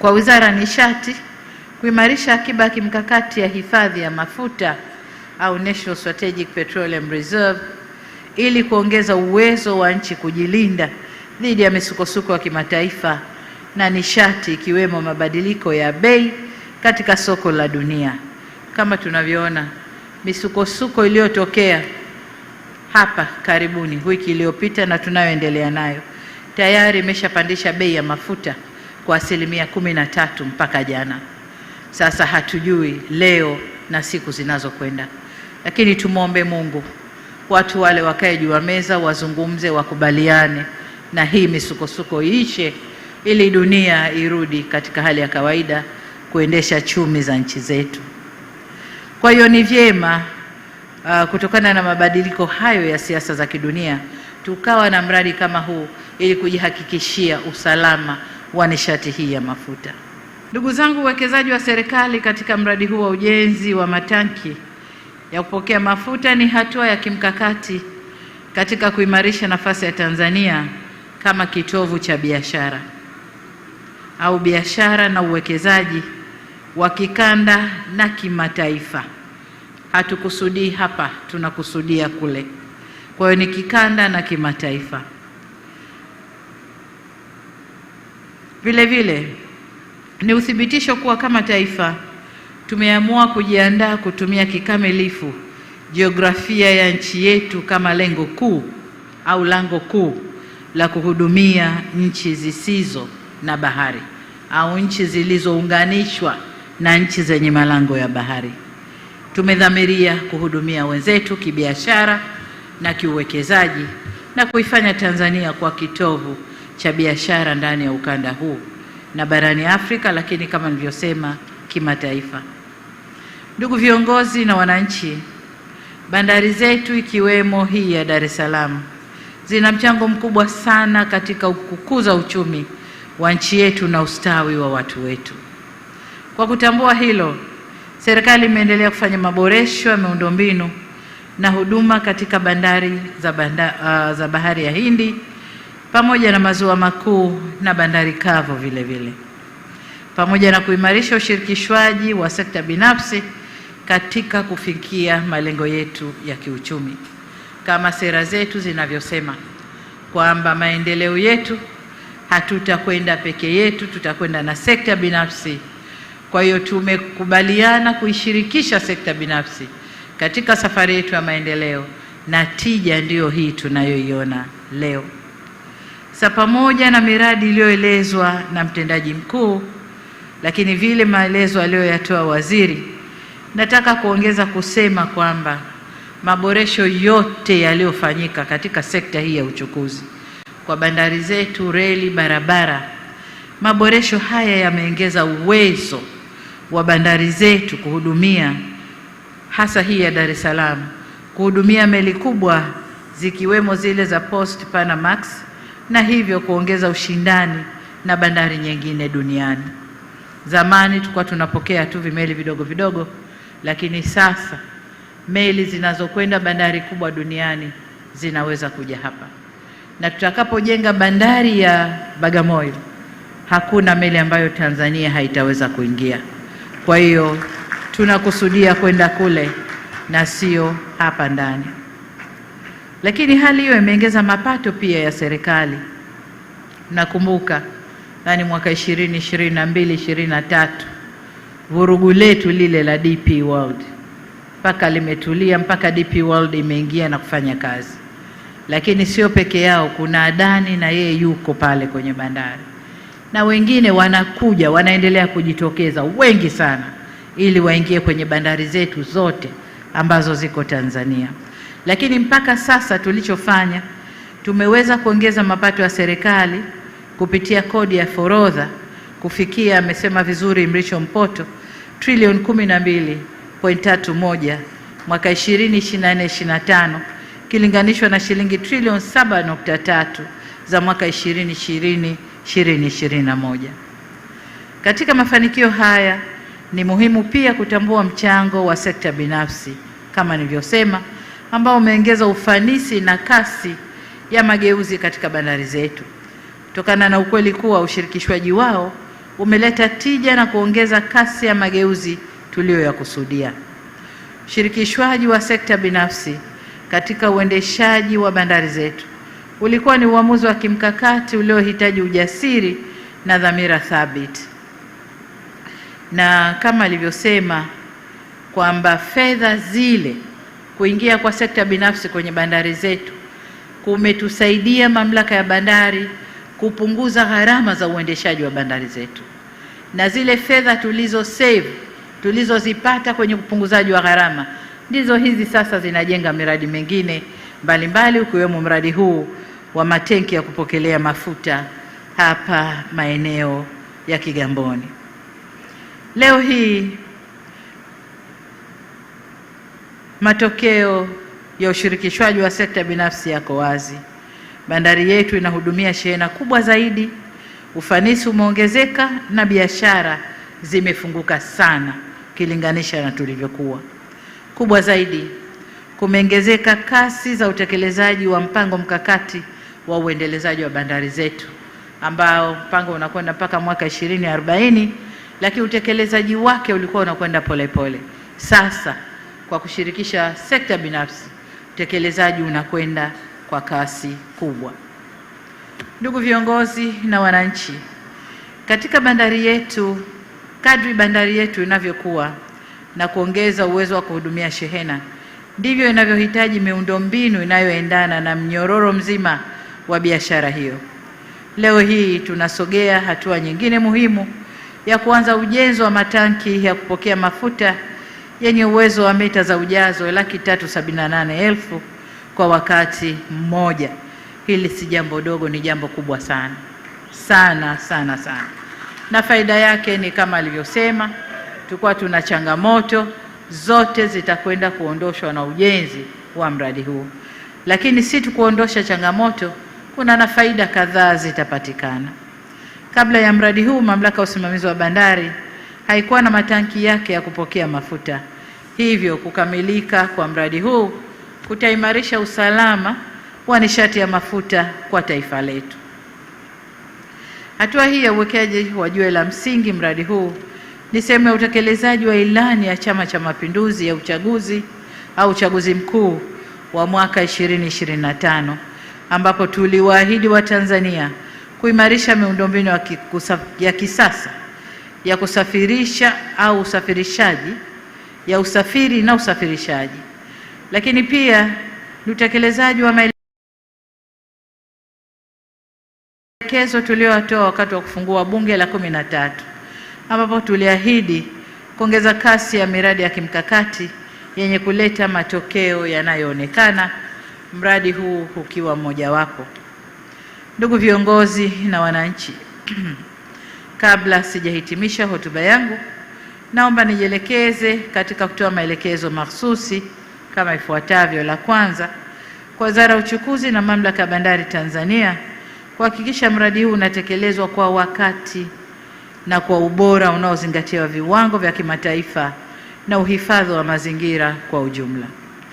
Kwa Wizara ya Nishati kuimarisha akiba ya kimkakati ya hifadhi ya mafuta au National Strategic Petroleum Reserve ili kuongeza uwezo wa nchi kujilinda dhidi ya misukosuko ya kimataifa na nishati ikiwemo mabadiliko ya bei katika soko la dunia. Kama tunavyoona misukosuko iliyotokea hapa karibuni wiki iliyopita na tunayoendelea nayo tayari imeshapandisha bei ya mafuta kwa 13% mpaka jana. Sasa hatujui leo na siku zinazokwenda, lakini tumwombe Mungu watu wale wakae juu ya meza, wazungumze, wakubaliane na hii misukosuko iishe, ili dunia irudi katika hali ya kawaida kuendesha chumi za nchi zetu. Kwa hiyo ni vyema kutokana na mabadiliko hayo ya siasa za kidunia tukawa na mradi kama huu ili kujihakikishia usalama wa nishati hii ya mafuta. Ndugu zangu, uwekezaji wa serikali katika mradi huu wa ujenzi wa matanki ya kupokea mafuta ni hatua ya kimkakati katika kuimarisha nafasi ya Tanzania kama kitovu cha biashara au biashara na uwekezaji wa kikanda na kimataifa. Hatukusudii hapa, tunakusudia kule. Kwa hiyo ni kikanda na kimataifa. Vile vile ni uthibitisho kuwa kama taifa tumeamua kujiandaa kutumia kikamilifu jiografia ya nchi yetu kama lengo kuu au lango kuu la kuhudumia nchi zisizo na bahari au nchi zilizounganishwa na nchi zenye malango ya bahari. Tumedhamiria kuhudumia wenzetu kibiashara na kiuwekezaji na kuifanya Tanzania kwa kitovu cha biashara ndani ya ukanda huu na barani Afrika, lakini kama nilivyosema kimataifa. Ndugu viongozi na wananchi, bandari zetu ikiwemo hii ya Dar es Salaam zina mchango mkubwa sana katika kukuza uchumi wa nchi yetu na ustawi wa watu wetu. Kwa kutambua hilo, serikali imeendelea kufanya maboresho ya miundombinu na huduma katika bandari za Bahari ya Hindi pamoja na maziwa makuu na bandari kavu vile vile, pamoja na kuimarisha ushirikishwaji wa sekta binafsi katika kufikia malengo yetu ya kiuchumi. Kama sera zetu zinavyosema kwamba maendeleo yetu hatutakwenda peke yetu, tutakwenda na sekta binafsi. Kwa hiyo tumekubaliana kuishirikisha sekta binafsi katika safari yetu ya maendeleo, na tija ndiyo hii tunayoiona leo. Sasa pamoja na miradi iliyoelezwa na mtendaji mkuu, lakini vile maelezo aliyoyatoa waziri, nataka kuongeza kusema kwamba maboresho yote yaliyofanyika katika sekta hii ya uchukuzi kwa bandari zetu, reli, barabara, maboresho haya yameongeza uwezo wa bandari zetu kuhudumia, hasa hii ya Dar es Salaam, kuhudumia meli kubwa zikiwemo zile za Post Panamax, na hivyo kuongeza ushindani na bandari nyingine duniani. Zamani tulikuwa tunapokea tu vimeli vidogo vidogo, lakini sasa meli zinazokwenda bandari kubwa duniani zinaweza kuja hapa. Na tutakapojenga bandari ya Bagamoyo, hakuna meli ambayo Tanzania haitaweza kuingia. Kwa hiyo tunakusudia kwenda kule na sio hapa ndani. Lakini hali hiyo imeongeza mapato pia ya serikali. Nakumbuka ndani mwaka 2022-2023 vurugu letu lile la DP World mpaka limetulia, mpaka DP World imeingia na kufanya kazi. Lakini sio peke yao, kuna Adani na yeye yuko pale kwenye bandari, na wengine wanakuja, wanaendelea kujitokeza wengi sana, ili waingie kwenye bandari zetu zote ambazo ziko Tanzania. Lakini mpaka sasa tulichofanya, tumeweza kuongeza mapato ya serikali kupitia kodi ya forodha kufikia, amesema vizuri Mrisho Mpoto, trilioni 12.31 mwaka 2024/25 kilinganishwa na shilingi trilioni 7.3 za mwaka 2020/2021. Katika mafanikio haya ni muhimu pia kutambua mchango wa sekta binafsi kama nilivyosema, ambao umeongeza ufanisi na kasi ya mageuzi katika bandari zetu, kutokana na ukweli kuwa ushirikishwaji wao umeleta tija na kuongeza kasi ya mageuzi tuliyoyakusudia. Ushirikishwaji wa sekta binafsi katika uendeshaji wa bandari zetu ulikuwa ni uamuzi wa kimkakati uliohitaji ujasiri na dhamira thabiti. Na kama alivyosema kwamba fedha zile kuingia kwa sekta binafsi kwenye bandari zetu kumetusaidia mamlaka ya bandari kupunguza gharama za uendeshaji wa bandari zetu, na zile fedha tulizozipata kwenye upunguzaji wa gharama ndizo hizi sasa zinajenga miradi mingine mbalimbali ukiwemo mradi huu wa matenki ya kupokelea mafuta hapa maeneo ya Kigamboni. Leo hii matokeo ya ushirikishwaji wa sekta binafsi yako wazi. Bandari yetu inahudumia shehena kubwa zaidi, ufanisi umeongezeka na biashara zimefunguka sana kilinganisha na tulivyokuwa. Kubwa zaidi, kumeongezeka kasi za utekelezaji wa mpango mkakati wa uendelezaji wa bandari zetu ambao mpango unakwenda mpaka mwaka 2040, lakini utekelezaji wake ulikuwa unakwenda polepole. Sasa kwa kushirikisha sekta binafsi, utekelezaji unakwenda kwa kasi kubwa. Ndugu viongozi na wananchi, katika bandari yetu, kadri bandari yetu inavyokuwa na kuongeza uwezo wa kuhudumia shehena, ndivyo inavyohitaji miundombinu inayoendana na mnyororo mzima wa biashara hiyo. Leo hii tunasogea hatua nyingine muhimu ya kuanza ujenzi wa matanki ya kupokea mafuta yenye uwezo wa mita za ujazo 378,000 kwa wakati mmoja. Hili si jambo dogo, ni jambo kubwa sana sana sana sana, na faida yake ni kama alivyosema, tulikuwa tuna changamoto zote zitakwenda kuondoshwa na ujenzi wa mradi huu, lakini si tu kuondosha changamoto, kuna na faida kadhaa zitapatikana. Kabla ya mradi huu, mamlaka ya usimamizi wa bandari haikuwa na matanki yake ya kupokea mafuta, hivyo kukamilika kwa mradi huu kutaimarisha usalama wa nishati ya mafuta kwa taifa letu. Hatua hii ya uwekezaji wa jiwe la msingi mradi huu ni sehemu ya utekelezaji wa ilani ya Chama cha Mapinduzi ya uchaguzi mkuu wa mwaka 2025, ambapo tuliwaahidi Watanzania kuimarisha miundombinu ya kisasa ya kusafirisha au usafirishaji, ya usafiri na usafirishaji, lakini pia ni utekelezaji wa maelekezo tuliyotoa wakati wa kufungua Bunge la 13, ambapo tuliahidi kuongeza kasi ya miradi ya kimkakati yenye kuleta matokeo yanayoonekana, mradi huu ukiwa mmojawapo. Ndugu viongozi na wananchi, kabla sijahitimisha hotuba yangu, naomba nijielekeze katika kutoa maelekezo mahsusi kama ifuatavyo. La kwanza, kwa Wizara ya Uchukuzi na Mamlaka ya Bandari Tanzania kuhakikisha mradi huu unatekelezwa kwa wakati na kwa ubora unaozingatia viwango vya kimataifa na uhifadhi wa mazingira kwa ujumla.